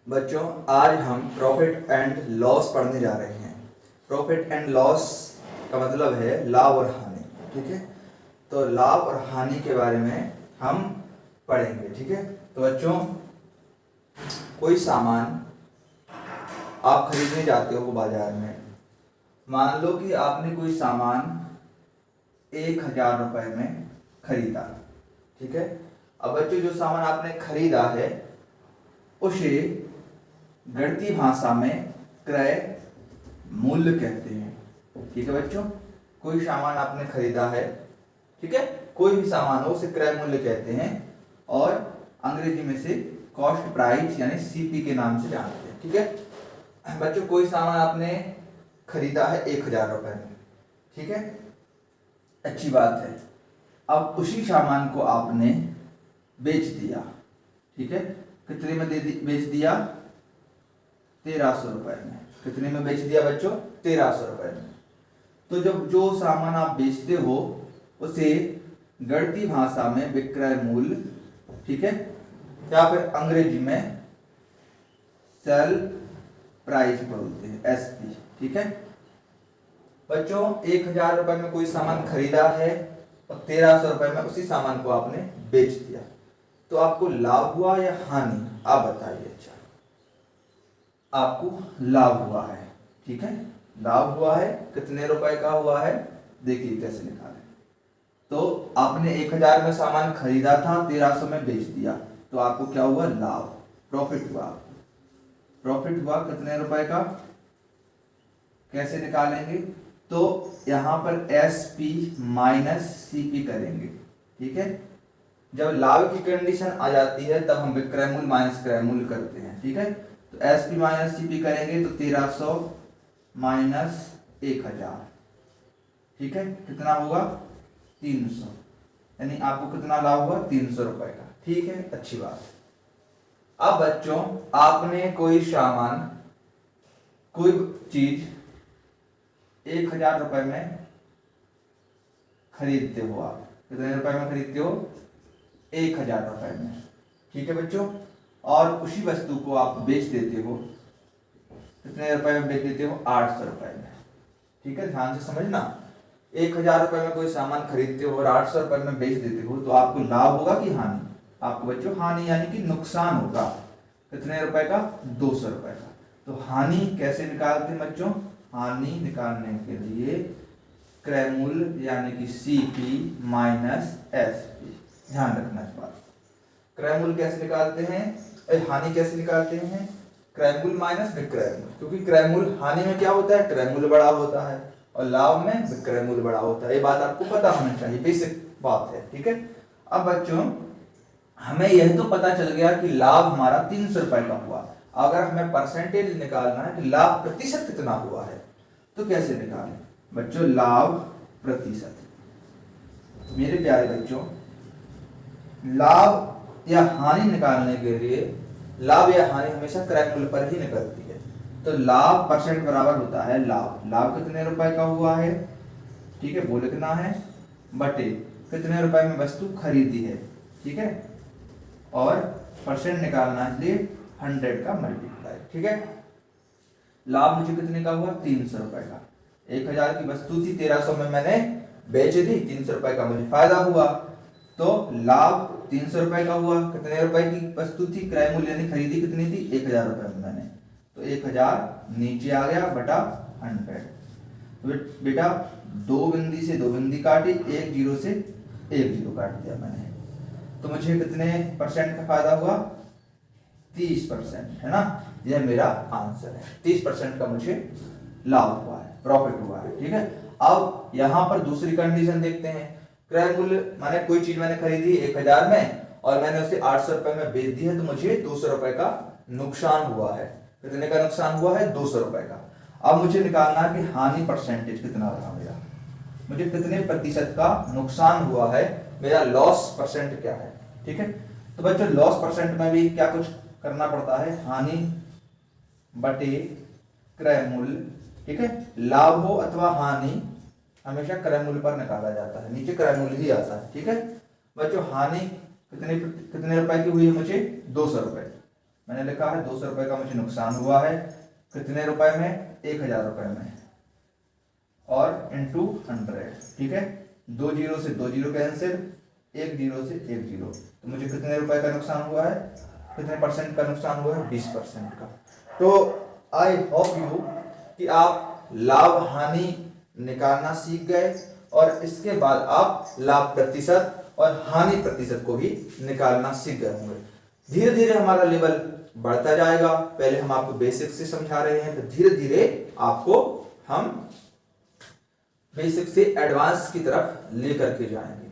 बच्चों, आज हम प्रॉफिट एंड लॉस पढ़ने जा रहे हैं। प्रॉफिट एंड लॉस का मतलब है लाभ और हानि। ठीक है, तो लाभ और हानि के बारे में हम पढ़ेंगे। ठीक है, तो बच्चों, कोई सामान आप खरीदने जाते हो बाजार में। मान लो कि आपने कोई सामान 1,000 रुपए में खरीदा। ठीक है, अब बच्चों जो सामान आपने खरीदा है उसे गणितीय भाषा में क्रय मूल्य कहते हैं। ठीक है बच्चों, कोई सामान आपने खरीदा है, ठीक है, कोई भी सामान हो उसे क्रय मूल्य कहते हैं और अंग्रेजी में से कॉस्ट प्राइस यानी सीपी के नाम से जानते हैं। ठीक है बच्चों, कोई सामान आपने खरीदा है 1,000 रुपए में। ठीक है, अच्छी बात है। अब उसी सामान को आपने बेच दिया। ठीक है, कितने में बेच दिया? 1,300 रुपए में। कितने में बेच दिया बच्चों? 1,300 रुपए में। तो जब जो सामान आप बेचते हो उसे गणितीय भाषा में विक्रय मूल्य, ठीक है, या फिर अंग्रेजी में सेल प्राइस बोलते हैं, एसपी। ठीक है बच्चों, 1,000 रुपए में कोई सामान खरीदा है और 1,300 रुपए में उसी सामान को आपने बेच दिया, तो आपको लाभ हुआ या हानि? आप बताइए। अच्छा, आपको लाभ हुआ है। ठीक है, लाभ हुआ है। कितने रुपए का हुआ है देखिए कैसे निकालें। तो आपने 1,000 में सामान खरीदा था, 1,300 में बेच दिया, तो आपको क्या हुआ? लाभ, प्रॉफिट हुआ। प्रॉफिट हुआ कितने रुपए का? कैसे निकालेंगे? तो यहां पर S P minus C P करेंगे। ठीक है, जब लाभ की कंडीशन आ जाती है तब हम विक्रय मूल्य माइनस क्रय मूल्य करते हैं। ठीक है, तो S P minus C P करेंगे तो 1,300 माइनस 1,000, ठीक है, कितना होगा? 300। यानी आपको कितना लाभ हुआ? 300 रुपए का। ठीक है, अच्छी बात। अब बच्चों, आपने कोई सामान, कोई चीज 1,000 रुपए में खरीदते हो। आप कितने रुपए में खरीदते हो? 1,000 रुपए में। ठीक है बच्चों, और उसी वस्तु को आप बेच देते हो, कितने रुपए में बेच देते हो? 800 रुपए में। ठीक है, ध्यान से समझना। 1,000 रुपए में कोई सामान खरीदते हो और 800 रुपए में बेच देते हो, तो आपको लाभ होगा कि हानि? आपको बच्चों हानि यानी कि नुकसान होगा। कितने रुपए का? 200 रुपए का। तो हानि कैसे निकालते हैं बच्चों? हानि निकालने के लिए क्रय मूल्य यानी कि सीपी माइनस एसपी, ध्यान रखना इस बात। क्रय मूल्य कैसे निकालते हैं? हानि कैसे निकालते हैं? क्रय मूल्य माइनस विक्रय मूल्य, क्योंकि क्रय मूल्य हानि में क्या होता है? क्रय मूल्य बड़ा होता है और लाभ में विक्रय मूल्य बड़ा होता है। ये बात आपको पता होना चाहिए, बेसिक बात है। ठीक है, अब बच्चों, हमें यह तो पता चल गया कि लाभ हमारा 300 रुपए का हुआ। अगर हमें परसेंटेज निकालना है कि लाभ प्रतिशत कितना हुआ है, तो कैसे निकालें बच्चों? लाभ प्रतिशत। मेरे प्यारे बच्चों, लाभ या हानि निकालने के लिए लाभ या हानि हमेशा क्रय मूल्य पर ही निकलती है। तो लाभ परसेंट बराबर होता है लाभ। लाभ कितने रुपए का हुआ है? ठीक है, वो लिखना है बटे कितने रुपए में वस्तु खरीदी है। ठीक है, और परसेंट निकालना है इसलिए 100 का मल्टीप्लाई। ठीक है, लाभ मुझे कितने का हुआ? 300 रुपए का। 1,000 की वस्तु थी, 1,300 में मैंने बेच दी, 300 रुपए का मुझे फायदा हुआ। तो लाभ 300 रुपए का हुआ। कितने रुपए की वस्तु थी? क्रय मूल्य यानी खरीदी कितनी थी? 1,000 रुपए में मैंने, तो 1,000 नीचे आ गया बटा 100। तो बेटा दो बिंदी से दो बिंदी काटी, एक जीरो से एक जीरो काट दिया मैंने, तो मुझे कितने परसेंट का फायदा हुआ? 30%, है ना। यह मेरा आंसर है। 30% का मुझे लाभ हुआ है, प्रॉफिट हुआ है। ठीक है, अब यहां पर दूसरी कंडीशन देखते हैं। क्रय मूल्य माने कोई चीज मैंने खरीदी 1,000 में और मैंने उसे 800 रुपए में बेच दी है, तो मुझे 200 रुपए का नुकसान हुआ है। कितने का नुकसान हुआ है? 200 रुपए का। अब मुझे निकालना है कि हानि परसेंटेज कितना रहा मेरा, मुझे कितने प्रतिशत का नुकसान हुआ है, मेरा लॉस परसेंट क्या है। ठीक है, तो बच्चों लॉस परसेंट में भी क्या कुछ करना पड़ता है? हानि बटे क्रय मूल्य। ठीक है, लाभ हो अथवा हानि हमेशा क्रय मूल्य पर निकाला जाता है, नीचे क्रय मूल्य ही आता है। ठीक है बच्चों, हानि कितने रुपए की हुई है? मुझे 200 रुपए। मैंने लिखा है 200 रुपये का मुझे नुकसान हुआ है, कितने रुपए में, 1000 रुपये में, और इंटू 100, ठीक है। 2 जीरो से 2 जीरो कैंसिल, 1 जीरो से 1 जीरो, तो मुझे कितने रुपए का नुकसान हुआ है, कितने परसेंट का नुकसान हुआ है, 20% का। तो आई होप यू कि आप लाभ हानि निकालना सीख गए और इसके बाद आप लाभ प्रतिशत और हानि प्रतिशत को भी निकालना सीख गए होंगे। धीरे धीरे हमारा लेवल बढ़ता जाएगा। पहले हम आपको बेसिक से समझा रहे हैं, तो धीरे धीरे आपको हम बेसिक से एडवांस की तरफ लेकर के जाएंगे।